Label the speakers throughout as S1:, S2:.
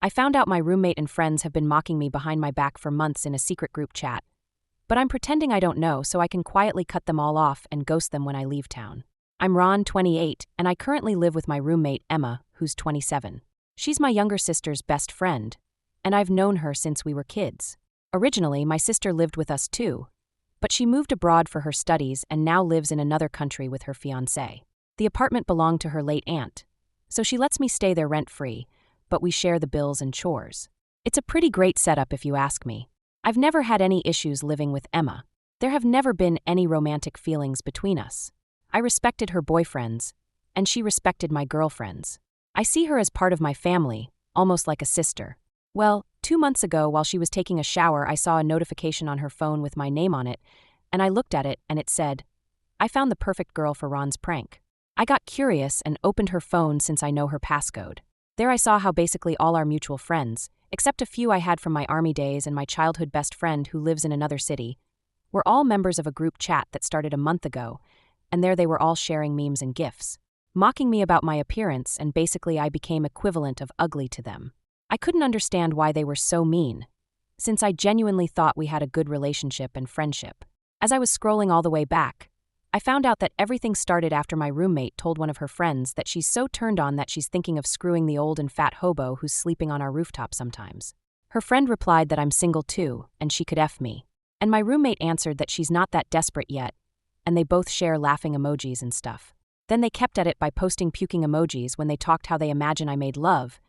S1: I found out my roommate and friends have been mocking me behind my back for months in a secret group chat. But I'm pretending I don't know so I can quietly cut them all off and ghost them when I leave town. I'm Ron, 28, and I currently live with my roommate, Emma, who's 27. She's my younger sister's best friend, and I've known her since we were kids. Originally, my sister lived with us too, but she moved abroad for her studies and now lives in another country with her fiancé. The apartment belonged to her late aunt, so she lets me stay there rent-free, but we share the bills and chores. It's a pretty great setup if you ask me. I've never had any issues living with Emma. There have never been any romantic feelings between us. I respected her boyfriends, and she respected my girlfriends. I see her as part of my family, almost like a sister. Well, 2 months ago while she was taking a shower, I saw a notification on her phone with my name on it, and I looked at it and it said, "I found the perfect girl for Ron's prank." I got curious and opened her phone since I know her passcode. There I saw how basically all our mutual friends, except a few I had from my army days and my childhood best friend who lives in another city, were all members of a group chat that started a month ago, and there they were all sharing memes and gifs, mocking me about my appearance, and basically I became equivalent of ugly to them. I couldn't understand why they were so mean, since I genuinely thought we had a good relationship and friendship. As I was scrolling all the way back, I found out that everything started after my roommate told one of her friends that she's so turned on that she's thinking of screwing the old and fat hobo who's sleeping on our rooftop sometimes. Her friend replied that I'm single too, and she could F me. And my roommate answered that she's not that desperate yet, and they both share laughing emojis and stuff. Then they kept at it by posting puking emojis when they talked how they imagine I made love.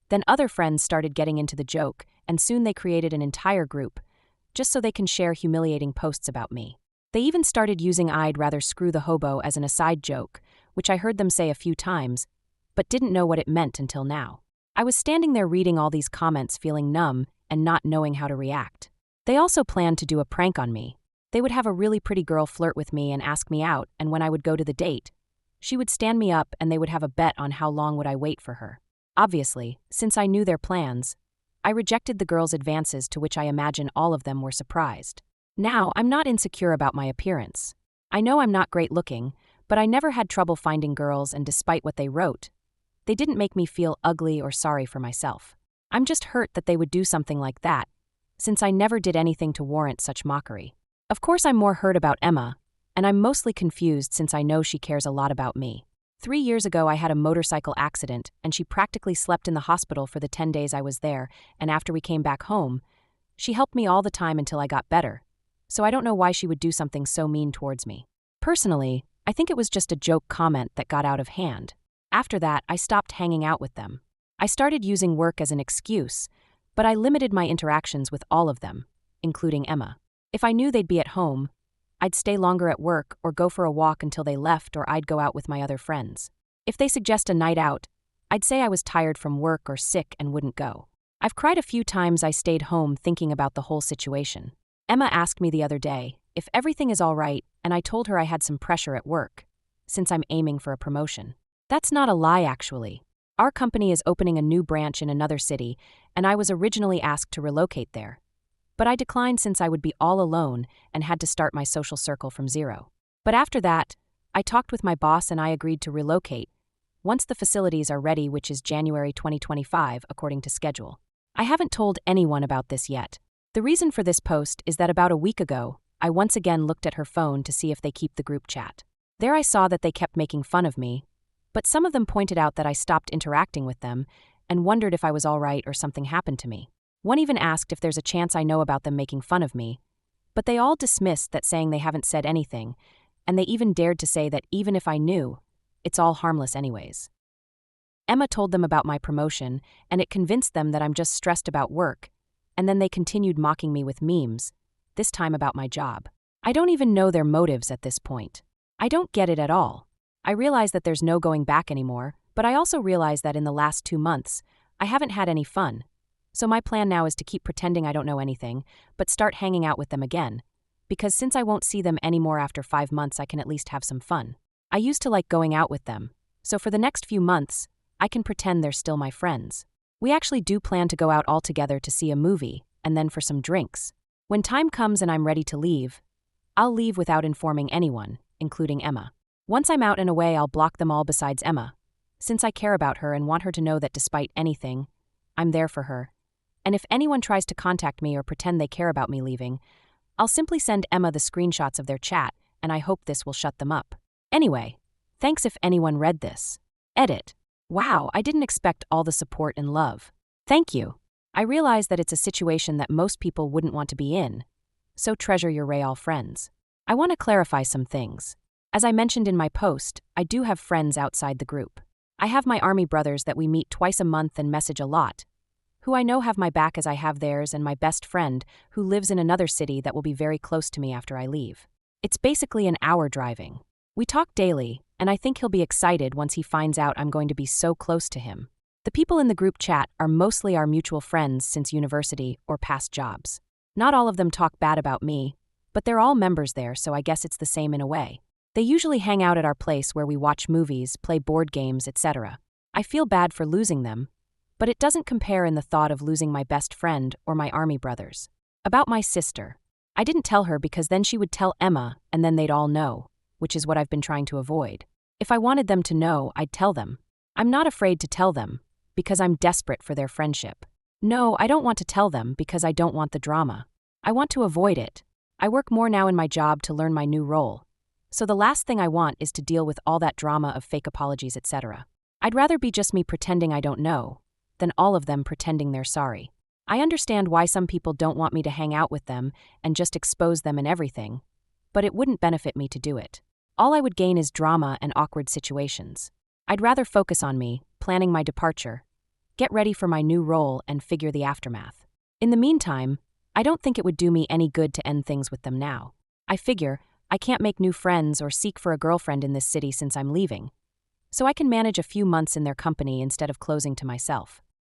S1: Then other friends started getting into the joke, and soon they created an entire group, just so they can share humiliating posts about me. They even started using "I'd rather screw the hobo" as an aside joke, which I heard them say a few times, but didn't know what it meant until now. I was standing there reading all these comments feeling numb and not knowing how to react. They also planned to do a prank on me. They would have a really pretty girl flirt with me and ask me out, and when I would go to the date, she would stand me up and they would have a bet on how long would I wait for her. Obviously, since I knew their plans, I rejected the girls' advances, to which I imagine all of them were surprised. Now, I'm not insecure about my appearance. I know I'm not great looking, but I never had trouble finding girls, and despite what they wrote, they didn't make me feel ugly or sorry for myself. I'm just hurt that they would do something like that, since I never did anything to warrant such mockery. Of course, I'm more hurt about Emma, and I'm mostly confused since I know she cares a lot about me. 3 years ago, I had a motorcycle accident, and she practically slept in the hospital for the 10 days I was there, and after we came back home, she helped me all the time until I got better. So I don't know why she would do something so mean towards me. Personally, I think it was just a joke comment that got out of hand. After that, I stopped hanging out with them. I started using work as an excuse, but I limited my interactions with all of them, including Emma. If I knew they'd be at home, I'd stay longer at work or go for a walk until they left, or I'd go out with my other friends. If they suggest a night out, I'd say I was tired from work or sick and wouldn't go. I've cried a few times I stayed home thinking about the whole situation. Emma asked me the other day if everything is all right, and I told her I had some pressure at work, since I'm aiming for a promotion. That's not a lie, actually. Our company is opening a new branch in another city, and I was originally asked to relocate there. But I declined since I would be all alone and had to start my social circle from zero. But after that, I talked with my boss and I agreed to relocate, once the facilities are ready, which is January 2025 according to schedule. I haven't told anyone about this yet. The reason for this post is that about a week ago, I once again looked at her phone to see if they keep the group chat. There I saw that they kept making fun of me, but some of them pointed out that I stopped interacting with them and wondered if I was all right or something happened to me. One even asked if there's a chance I know about them making fun of me, but they all dismissed that, saying they haven't said anything, and they even dared to say that even if I knew, it's all harmless anyways. Emma told them about my promotion, and it convinced them that I'm just stressed about work, and then they continued mocking me with memes, this time about my job. I don't even know their motives at this point. I don't get it at all. I realize that there's no going back anymore, but I also realize that in the last 2 months, I haven't had any fun. So my plan now is to keep pretending I don't know anything, but start hanging out with them again, because since I won't see them anymore after 5 months, I can at least have some fun. I used to like going out with them, so for the next few months, I can pretend they're still my friends. We actually do plan to go out all together to see a movie, and then for some drinks. When time comes and I'm ready to leave, I'll leave without informing anyone, including Emma. Once I'm out and away, I'll block them all besides Emma, since I care about her and want her to know that despite anything, I'm there for her. And if anyone tries to contact me or pretend they care about me leaving, I'll simply send Emma the screenshots of their chat, and I hope this will shut them up. Anyway, thanks if anyone read this. Edit. Wow, I didn't expect all the support and love. Thank you. I realize that it's a situation that most people wouldn't want to be in, so treasure your real friends. I want to clarify some things. As I mentioned in my post, I do have friends outside the group. I have my army brothers that we meet twice a month and message a lot, who I know have my back as I have theirs, and my best friend, who lives in another city that will be very close to me after I leave. It's basically an hour driving. We talk daily, and I think he'll be excited once he finds out I'm going to be so close to him. The people in the group chat are mostly our mutual friends since university or past jobs. Not all of them talk bad about me, but they're all members there, so I guess it's the same in a way. They usually hang out at our place where we watch movies, play board games, etc. I feel bad for losing them, but it doesn't compare in the thought of losing my best friend or my army brothers. About my sister. I didn't tell her because then she would tell Emma and then they'd all know, which is what I've been trying to avoid. If I wanted them to know, I'd tell them. I'm not afraid to tell them because I'm desperate for their friendship. No, I don't want to tell them because I don't want the drama. I want to avoid it. I work more now in my job to learn my new role. So the last thing I want is to deal with all that drama of fake apologies, etc. I'd rather be just me pretending I don't know than all of them pretending they're sorry. I understand why some people don't want me to hang out with them and just expose them and everything, but it wouldn't benefit me to do it. All I would gain is drama and awkward situations. I'd rather focus on me, planning my departure, get ready for my new role, and figure the aftermath. In the meantime, I don't think it would do me any good to end things with them now. I figure I can't make new friends or seek for a girlfriend in this city since I'm leaving, so I can manage a few months in their company instead of closing to myself.